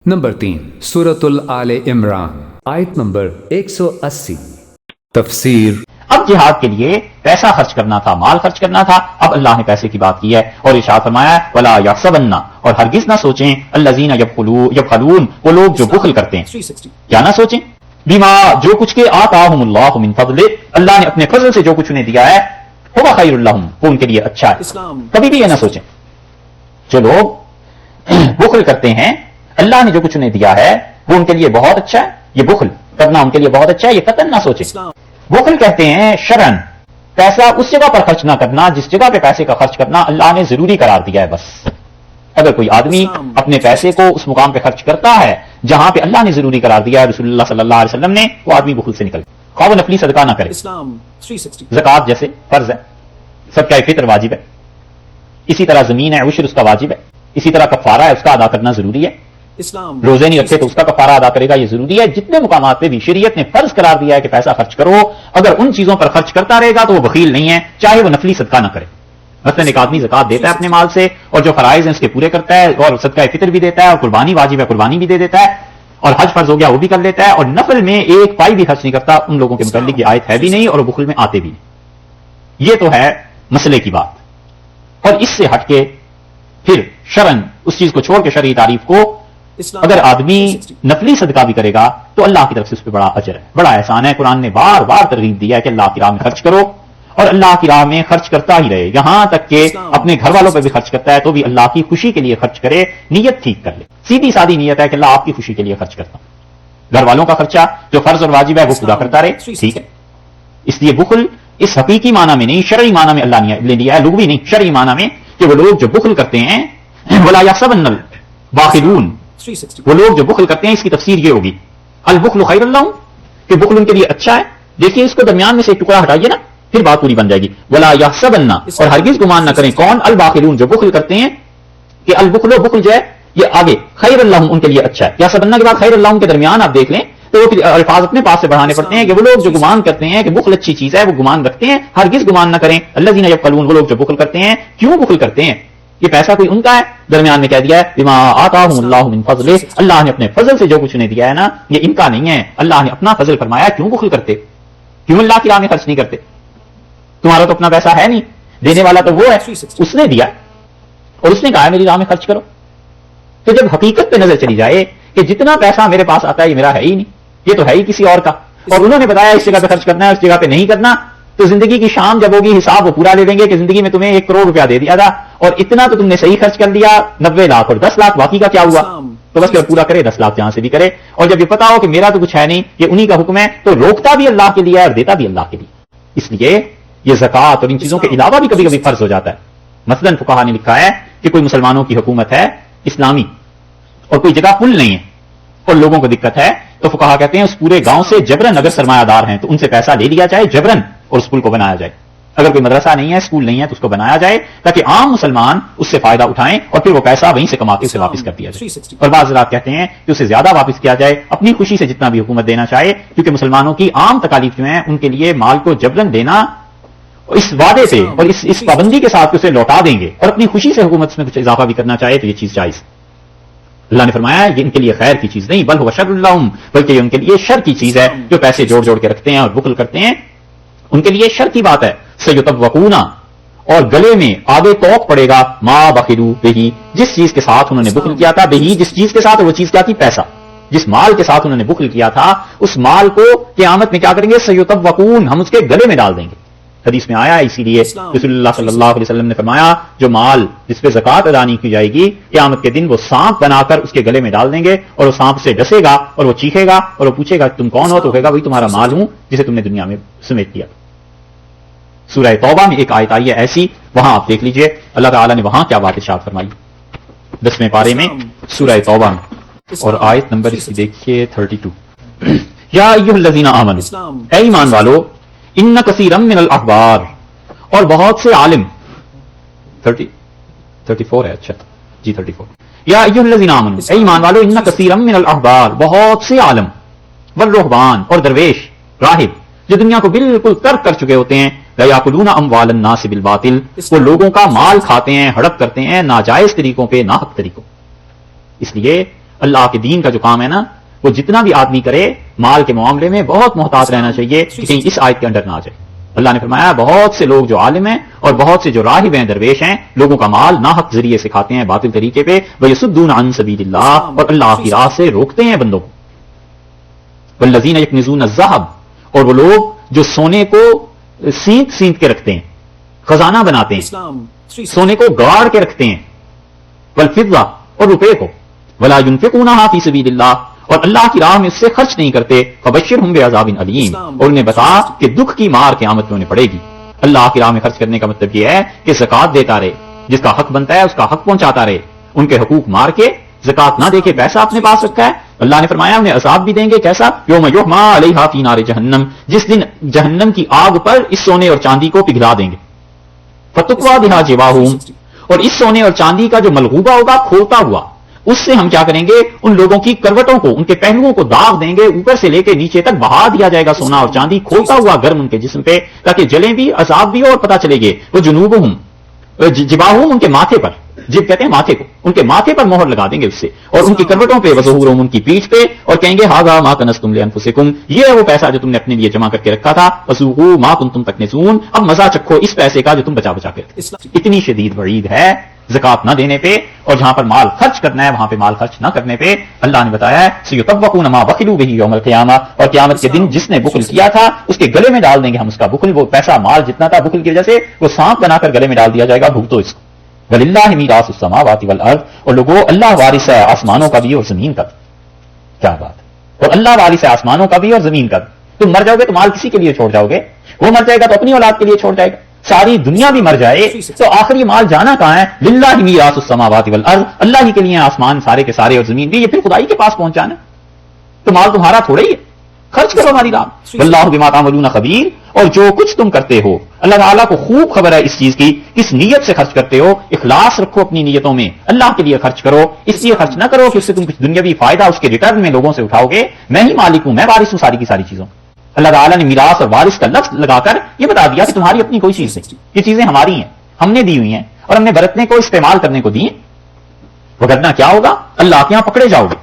Number 3 سورۃ آل عمران آیت number 180 تفسیر۔ اب جہاد کے لیے پیسہ خرچ کرنا تھا، مال خرچ کرنا تھا، اب اللہ نے پیسے کی بات کی ہے اور ارشاد فرمایا ہے ولا یحسبن، اور ہرگز نہ سوچیں الذین یبخلون، وہ لوگ جو بخل کرتے ہیں، کیا نہ سوچیں بما، جو کچھ کے آتاہم اللہ من فضل، اللہ نے اپنے فضل سے جو کچھ انہیں دیا ہے ہوا خیر لہم، وہ ان کے لیے اچھا ہے۔ کبھی بھی یہ نہ سوچیں جو لوگ بخل کرتے ہیں اللہ نے جو کچھ انہیں دیا ہے وہ ان کے لیے بہت اچھا ہے، یہ بخل کرنا ان کے لیے بہت اچھا ہے، یہ قطعاً نہ سوچیں۔ بخل کہتے ہیں شرعن پیسہ اس جگہ پر خرچ نہ کرنا جس جگہ پہ پیسے کا خرچ کرنا اللہ نے ضروری قرار دیا ہے۔ بس اگر کوئی آدمی اپنے پیسے کو اس مقام پہ خرچ کرتا ہے جہاں پہ اللہ نے ضروری قرار دیا ہے، رسول اللہ صلی اللہ علیہ وسلم نے، وہ آدمی بخل سے نکل خواہ وہ نفلی صدقہ نہ کرے، زکوٰۃ جیسے فرض ہے، صدقہ فطر واجب ہے، اسی طرح زمین ہے عشر اس کا واجب ہے، اسی طرح کفارہ ہے اس کا ادا کرنا ضروری ہے، روزے نہیں رکھتے تو اس کا کفارہ ادا کرے گا، یہ ضروری ہے۔ جتنے مقامات پہ بھی شریعت نے فرض قرار دیا ہے کہ پیسہ خرچ کرو، اگر ان چیزوں پر خرچ کرتا رہے گا تو وہ بخیل نہیں ہے، چاہے وہ نفلی صدقہ نہ کرے۔ مثلا ایک آدمی زکوٰۃ دیتا ہے اپنے مال سے اور جو فرائض ہیں اس کے پورے کرتا ہے، اور صدقہ فطر بھی دیتا ہے، اور قربانی واجب ہے قربانی بھی دے دیتا ہے، اور حج فرض ہو گیا وہ بھی کر لیتا ہے، اور نفل میں ایک پائی بھی خرچ نہیں کرتا، ان لوگوں کے متعلق یہ آیت ہے بھی نہیں اور وہ بخل میں آتے بھی نہیں۔ یہ تو ہے مسئلے کی بات، اور اس سے ہٹ کے پھر شرعن اس چیز کو چھوڑ کے شرعی تعریف کو اگر آدمی نفلی صدقہ بھی کرے گا تو اللہ کی طرف سے اس پہ بڑا اجر ہے، بڑا احسان ہے۔ قرآن نے بار بار ترغیب دیا ہے کہ اللہ کی راہ میں خرچ کرو، اور اللہ کی راہ میں خرچ کرتا ہی رہے، یہاں تک کہ اپنے گھر والوں پہ بھی خرچ کرتا ہے تو بھی اللہ کی خوشی کے لیے خرچ کرے، نیت ٹھیک کر لے، سیدھی سادی نیت ہے کہ اللہ آپ کی خوشی کے لیے خرچ کرتا ہوں، گھر والوں کا خرچہ جو فرض اور واجب ہے وہ پورا کرتا رہے، ٹھیک ہے۔ اس لیے بخل اس حقیقی معنی میں نہیں، شرعی معنی میں اللہ نے لیا ہے، لغوی نہیں، شرعی معنی میں کہ وہ لوگ جو بخل کرتے ہیں ولا یحسبن الباخلون، وہ لوگ جو بخل کرتے ہیں اس کی تفسیر یہ ہوگی البخل خیر لہم، کہ بخل ان کے لیے اچھا ہے۔ دیکھیے اس کو درمیان میں سے ایک ٹکڑا ہٹائیے نا، پھر بات پوری بن جائے گی۔ ولا یحسبن، اور ہرگز گمان نہ کریں کون الباخلون، جو بخل کرتے ہیں، کہ البخل و بخل جو ہے یہ آگے خیر لہم ان کے لیے اچھا ہے، یحسبن کے بعد خیر لہم کے درمیان آپ دیکھ لیں تو وہ الفاظ اپنے پاس سے بڑھانے پڑتے ہیں کہ وہ لوگ جو گمان کرتے ہیں کہ بخل اچھی چیز ہے وہ گمان رکھتے ہیں، ہرگز گمان نہ کریں الذین یبخلون، وہ لوگ جو بخل کرتے ہیں، کیوں بخل کرتے ہیں؟ یہ پیسہ کوئی ان کا ہے، درمیان میں کہہ دیا ہے بما آتاہم اللہ من فضلہ، اللہ نے اپنے فضل سے جو کچھ انہیں دیا ہے نا یہ ان کا نہیں ہے، اللہ نے اپنا فضل فرمایا، کیوں بخل کرتے، کیوں اللہ کی راہ میں خرچ نہیں کرتے؟ تمہارا تو اپنا پیسہ ہے نہیں، دینے والا تو وہ ہے، اس نے دیا اور اس نے کہا میری راہ میں خرچ کرو۔ تو جب حقیقت پہ نظر چلی جائے کہ جتنا پیسہ میرے پاس آتا ہے یہ میرا ہے ہی نہیں، یہ تو ہے ہی کسی اور کا، اور انہوں نے بتایا اس جگہ پہ خرچ کرنا ہے اس جگہ پہ نہیں کرنا، تو زندگی کی شام جب ہوگی حساب وہ پورا لے لیں گے کہ زندگی میں تمہیں 1 کروڑ روپیہ دے دیا تھا اور اتنا تو تم نے صحیح خرچ کر لیا 90 لاکھ اور 10 لاکھ باقی کا کیا ہوا؟ تو بس پورا کرے 10 لاکھ جہاں سے بھی کرے، اور جب یہ پتا ہو کہ میرا تو کچھ ہے نہیں یہ انہی کا حکم ہے تو روکتا بھی اللہ کے لیے ہے اور دیتا بھی اللہ کے لیے۔ اس لیے یہ زکوٰۃ اور ان چیزوں کے علاوہ بھی کبھی کبھی فرض ہو جاتا ہے۔ مثلاً فقہا نے لکھا ہے کہ کوئی مسلمانوں کی حکومت ہے اسلامی اور کوئی جگہ پل نہیں ہے اور لوگوں کو دقت ہے، تو فقہا کہتے ہیں اس پورے گاؤں سے جبرن اگر سرمایہ دار ہیں تو ان سے پیسہ لے لیا جائے جبرن اور اس پل کو بنایا جائے۔ اگر کوئی مدرسہ نہیں ہے اسکول نہیں ہے تو اس کو بنایا جائے تاکہ عام مسلمان اس سے فائدہ اٹھائیں اور پھر وہ پیسہ وہیں سے کما کے اسے واپس کر دیا جائے۔ اور بعض حضرات کہتے ہیں کہ اسے زیادہ واپس کیا جائے اپنی خوشی سے جتنا بھی حکومت دینا چاہے، کیونکہ مسلمانوں کی عام تکالیف جو ہیں ان کے لیے مال کو جبرن دینا اس وعدے پہ اور اس پابندی کے ساتھ اسے لوٹا دیں گے، اور اپنی خوشی سے حکومت میں کچھ اضافہ بھی کرنا چاہے تو یہ چیز جائز۔ اللہ نے فرمایا یہ ان کے لیے خیر کی چیز نہیں، بل هو شر لهم، بلکہ یہ ان کے لیے شر کی چیز ہے، جو پیسے جوڑ جوڑ کے رکھتے ہیں اور بخل کرتے ہیں ان کے لیے شر کی بات ہے۔ سیطوقون، اور گلے میں آگے توق پڑے گا ما بخلوا بہ، جس چیز کے ساتھ انہوں نے بخل کیا تھا، بہ جس چیز کے ساتھ، وہ چیز کیا تھی؟ پیسہ، جس مال کے ساتھ انہوں نے بخل کیا تھا اس مال کو قیامت میں کیا کریں گے؟ سیطوقون، ہم اس کے گلے میں ڈال دیں گے۔ حدیث میں آیا، اسی لیے رسول اللہ صلی اللہ علیہ وسلم نے فرمایا جو مال جس پہ زکوٰۃ ادا نہیں کی جائے گی قیامت کے دن وہ سانپ بنا کر اس کے گلے میں ڈال دیں گے، اور وہ سانپ سے ڈسے گا اور وہ چیخے گا اور وہ پوچھے گا تم کون ہو؟ تو کہے گا وہی تمہارا مال ہوں جسے تم نے دنیا میں سمیٹ لیا۔ سورہ توبہ میں ایک آیت آئی ہے ایسی، وہاں آپ دیکھ لیجئے اللہ تعالیٰ نے وہاں کیا بات ارشاد فرمائی 10ویں پارے میں سورہ توبہ میں، اور آیت نمبر اس کی دیکھیے 32۔ یا ایھا الذین آمنوا، اے ایمان والو، ان کثیرا من الاحبار، اور بہت سے عالم، 34 ہے، اچھا جی 34۔ یا ایھا الذین آمنوا، اے ایمان والو، ان کثیرا من الاحبار، بہت سے عالم، والرہبان، اور درویش راہب جو دنیا کو بالکل ترک کر چکے ہوتے ہیں، یاکلون اموال الناس بالباطل، وہ لوگوں کا مال کھاتے ہیں، ہڑپ کرتے ہیں ناجائز طریقوں پہ، ناحق طریقوں۔ اس لیے اللہ کے دین کا جو کام ہے نا وہ جتنا بھی آدمی کرے مال کے معاملے میں بہت محتاط رہنا چاہیے کہ کہیں اس آیت کے اندر نہ آ جائے. اللہ نے فرمایا بہت سے لوگ جو عالم ہیں اور بہت سے جو راہب ہیں درویش ہیں لوگوں کا مال ناحق ذریعے سے کھاتے ہیں باطل طریقے پہ وَيَصُدُّونَ عَن سَبِيلِ اللَّهِ اور اللہ کی راہ سے روکتے ہیں بندوں کو. وَالَّذِينَ يَكْنِزُونَ الذَّهَبَ اور وہ لوگ جو سونے کو سینت سینت کے رکھتے ہیں خزانہ بناتے ہیں سونے کو گاڑ کے رکھتے ہیں والفضة اور روپے کو وَلَا يُنْفِقُونَهَا فِي سَبِيلِ اللَّهِ اور اللہ کی راہ میں اس سے خرچ نہیں کرتے فبشرہم بعذاب علیم اور انہیں بتا کہ دکھ کی مار قیامت میں انہیں پڑے گی. اللہ کی راہ میں خرچ کرنے کا مطلب یہ ہے کہ زکات دیتا رہے جس کا حق بنتا ہے اس کا حق پہنچاتا رہے ان کے حقوق مار کے زکات نہ دے کے پیسہ اپنے پاس رکھا ہے. اللہ نے فرمایا انہیں عذاب بھی دیں گے کیسا یوم یحما علیہا فی نار جہنم جس دن جہنم کی آگ پر اس سونے اور چاندی کو پگھلا دیں گے فتقوا بہا جباہم اور اس سونے اور چاندی کا جو ملغوبہ ہوگا کھولتا ہوا اس سے ہم کیا کریں گے ان لوگوں کی کروٹوں کو ان کے پہلوؤں کو داغ دیں گے اوپر سے لے کے نیچے تک بہا دیا جائے گا سونا اور چاندی کھولتا ہوا گرم ان کے جسم پہ تاکہ جلیں بھی عذاب بھی اور پتہ چلے گے. وہ جنوبہم جباہم ان کے ماتھے پر جب کہتے ہیں ماتھے کو ان کے ماتھے پر مہر لگا دیں گے اس سے اور ان کی کروٹوں پہ وظہورہم ان کی پیٹھ پہ اور کہیں گے ھذا ما کنزتم لانفسکم یہ ہے وہ پیسہ جو تم نے اپنے لیے جمع کر کے رکھا تھا وذوقوا ما کنتم تکنزون اب مزہ چکھو اس پیسے کا جو تم بچا بچا کے رکھتے. اتنی شدید وعید ہے زکات نہ دینے پہ اور جہاں پر مال خرچ کرنا ہے وہاں پہ مال خرچ نہ کرنے پہ. اللہ نے بتایا ہے سیطوقون ما بخلوا به یوم القیامہ اور قیامت کے دن جس نے بخل کیا تھا اس کے گلے میں ڈال دیں گے ہم اس کا بخل وہ پیسہ مال جتنا تھا بخل کی وجہ سے وہ سانپ بنا کر گلے میں ڈال دیا جائے گا بھگتو اس کو. وللہ میراث السماوات والارض اور لوگوں اللہ وارث ہے آسمانوں کا بھی اور زمین کا بھی. کیا بات ہے اور اللہ وارث ہے آسمانوں کا بھی اور زمین کا بھی. تم مر جاؤ گے تو مال کسی کے لیے چھوڑ جاؤ گے وہ مر جائے گا تو اپنی اولاد کے لیے چھوڑ جائے گا ساری دنیا بھی مر جائے تو آخر یہ مال جانا کہاں ہے. للہ میراث السماوات والارض اللہ ہی کے لیے آسمان سارے کے سارے اور زمین بھی یہ پھر خدائی کے پاس پہنچانا تو مال تمہارا تھوڑا ہی ہے خرچ کرو ہماری راہ. واللہ بما تعملون خبیر اور جو کچھ تم کرتے ہو اللہ تعالیٰ کو خوب خبر ہے اس چیز کی کس نیت سے خرچ کرتے ہو. اخلاص رکھو اپنی نیتوں میں اللہ کے لیے خرچ کرو اس لیے خرچ نہ کرو کہ اس سے تم کچھ دنیاوی فائدہ اس کے ریٹرن میں لوگوں سے اٹھاؤ گے. میں ہی مالک ہوں میں وارث ہوں ساری کی ساری چیزوں. اللہ تعالیٰ نے میراث اور وارث کا لفظ لگا کر یہ بتا دیا کہ تمہاری اپنی کوئی چیز نہیں یہ چیزیں ہماری ہیں ہم نے دی ہوئی ہیں اور ہم نے برتنے کو استعمال کرنے کو دی ہیں وگرنہ کیا ہوگا اللہ کے یہاں پکڑے جاؤ گے.